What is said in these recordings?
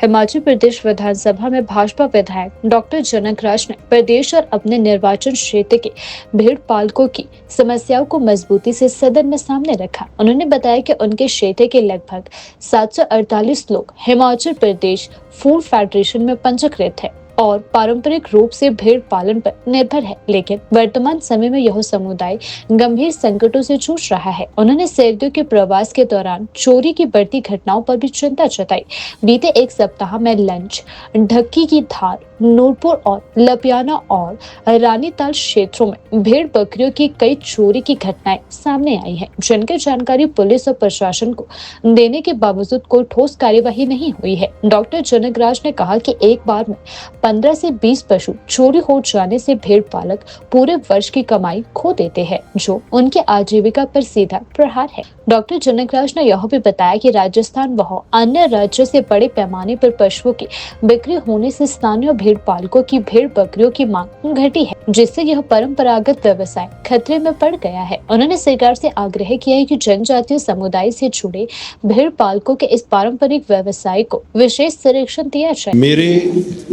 हिमाचल प्रदेश विधानसभा में भाजपा विधायक डॉक्टर जनक राज ने प्रदेश और अपने निर्वाचन क्षेत्र के भेड़ पालकों की समस्याओं को मजबूती से सदन में सामने रखा। उन्होंने बताया कि उनके क्षेत्र के लगभग 748 लोग हिमाचल प्रदेश फूड फेडरेशन में पंजीकृत है और पारंपरिक रूप से भेड़ पालन पर निर्भर है, लेकिन वर्तमान समय में यह समुदाय गंभीर संकटों से जूझ रहा है। उन्होंने सर्दियों के प्रवास के दौरान चोरी की बढ़ती घटनाओं पर भी चिंता जताई। बीते एक सप्ताह में लंच, ढक्की की धार, नूरपुर और लपियाना और रानीताल क्षेत्रों में भेड़ बकरियों की कई चोरी की घटनाएं सामने आई हैं, जिनकी जानकारी पुलिस और प्रशासन को देने के बावजूद कोई ठोस कार्यवाही नहीं हुई है। डॉक्टर जनक राज ने कहा कि एक बार में 15 से 20 पशु चोरी हो जाने से भेड़ पालक पूरे वर्ष की कमाई खो देते हैं, जो उनके आजीविका पर सीधा प्रहार है। डॉक्टर जनक राज ने यह भी बताया कि राजस्थान व अन्य राज्यों से बड़े पैमाने पर पशुओं की बिक्री होने से स्थानीय भेड़ पालकों की भेड़ बकरियों की मांग घटी है, जिससे यह परंपरागत व्यवसाय खतरे में पड़ गया है। उन्होंने सरकार से आग्रह किया है कि जनजातीय समुदाय से जुड़े भेड़ पालकों के इस पारंपरिक व्यवसाय को विशेष संरक्षण दिया जाए। मेरे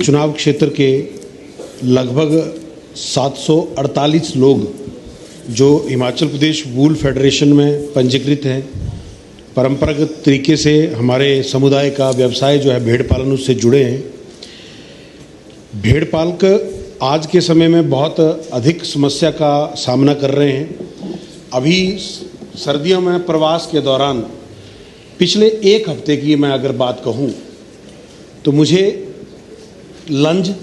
चुनाव क्षेत्र के लगभग 748 लोग जो हिमाचल प्रदेश वूल फेडरेशन में पंजीकृत हैं, परंपरागत तरीके से हमारे समुदाय का व्यवसाय जो है भेड़ पालन उससे जुड़े हैं। भेड़ पालक आज के समय में बहुत अधिक समस्या का सामना कर रहे हैं। अभी सर्दियों में प्रवास के दौरान पिछले एक हफ्ते की मैं अगर बात कहूँ तो मुझे लंज,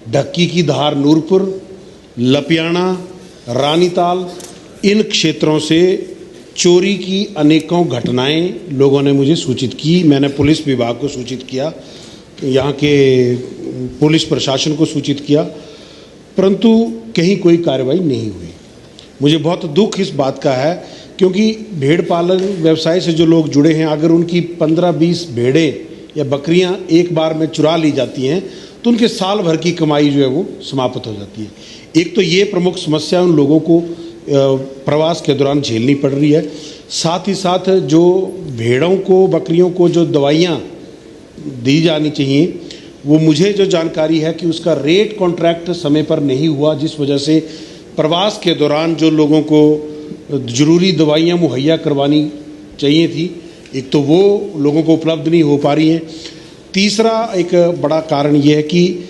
ढक्की की धार, नूरपुर, लपियाना, रानीताल इन क्षेत्रों से चोरी की अनेकों घटनाएं लोगों ने मुझे सूचित की। मैंने पुलिस विभाग को सूचित किया, यहाँ के पुलिस प्रशासन को सूचित किया, परंतु कहीं कोई कार्रवाई नहीं हुई। मुझे बहुत दुख इस बात का है, क्योंकि भेड़ पालन व्यवसाय से जो लोग जुड़े हैं, अगर उनकी 15-20 भेड़ें या बकरियां एक बार में चुरा ली जाती हैं तो उनके साल भर की कमाई जो है वो समाप्त हो जाती है। एक तो ये प्रमुख समस्या उन लोगों को प्रवास के दौरान झेलनी पड़ रही है। साथ ही साथ जो भेड़ों को, बकरियों को जो दवाइयाँ दी जानी चाहिए, वो मुझे जो जानकारी है कि उसका रेट कॉन्ट्रैक्ट समय पर नहीं हुआ, जिस वजह से प्रवास के दौरान जो लोगों को ज़रूरी दवाइयाँ मुहैया करवानी चाहिए थी, एक तो वो लोगों को उपलब्ध नहीं हो पा रही हैं। तीसरा एक बड़ा कारण ये है कि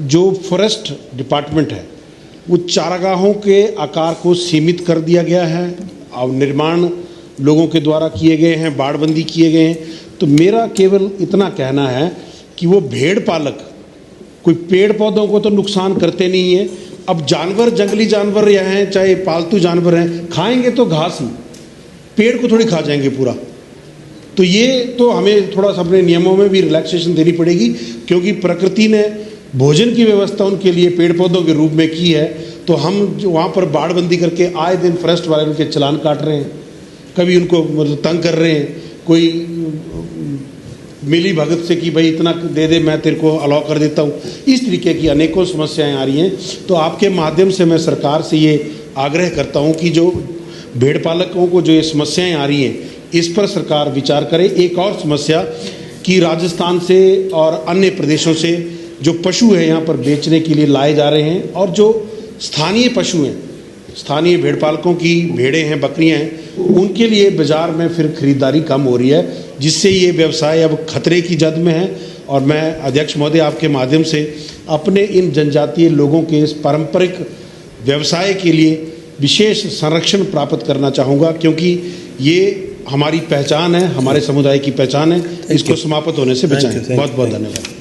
जो फॉरेस्ट डिपार्टमेंट है वो चारागाहों के आकार को सीमित कर दिया गया है। अब निर्माण लोगों के द्वारा किए गए हैं, बाड़बंदी किए गए हैं। तो मेरा केवल इतना कहना है कि वो भेड़ पालक कोई पेड़ पौधों को तो नुकसान करते नहीं है। अब जानवर, जंगली जानवर या हैं चाहे पालतू जानवर हैं, खाएंगे तो घास ही, पेड़ को थोड़ी खा जाएंगे पूरा। तो ये तो हमें थोड़ा सा अपने नियमों में भी रिलैक्सेशन देनी पड़ेगी, क्योंकि प्रकृति ने भोजन की व्यवस्था उनके लिए पेड़ पौधों के रूप में की है। तो हम जो वहाँ पर बाड़बंदी करके आए दिन फॉरेस्ट वाले उनके चालान काट रहे हैं, कभी उनको मतलब तंग कर रहे हैं, कोई मिली भगत से कि भाई इतना दे दे मैं तेरे को अलाउ कर देता हूँ। इस तरीके की अनेकों समस्याएं आ रही हैं। तो आपके माध्यम से मैं सरकार से ये आग्रह करता हूँ कि जो भेड़ पालकों को जो ये समस्याएं आ रही हैं, इस पर सरकार विचार करे। एक और समस्या कि राजस्थान से और अन्य प्रदेशों से जो पशु है यहाँ पर बेचने के लिए लाए जा रहे हैं, और जो स्थानीय पशु हैं, स्थानीय भेड़ पालकों की भेड़ें हैं, बकरियां हैं, उनके लिए बाज़ार में फिर खरीदारी कम हो रही है, जिससे ये व्यवसाय अब खतरे की जद में है। और मैं अध्यक्ष महोदय आपके माध्यम से अपने इन जनजातीय लोगों के इस पारंपरिक व्यवसाय के लिए विशेष संरक्षण प्राप्त करना चाहूँगा, क्योंकि ये हमारी पहचान है, हमारे समुदाय की पहचान है। इसको समाप्त होने से बचाएं। बहुत बहुत धन्यवाद।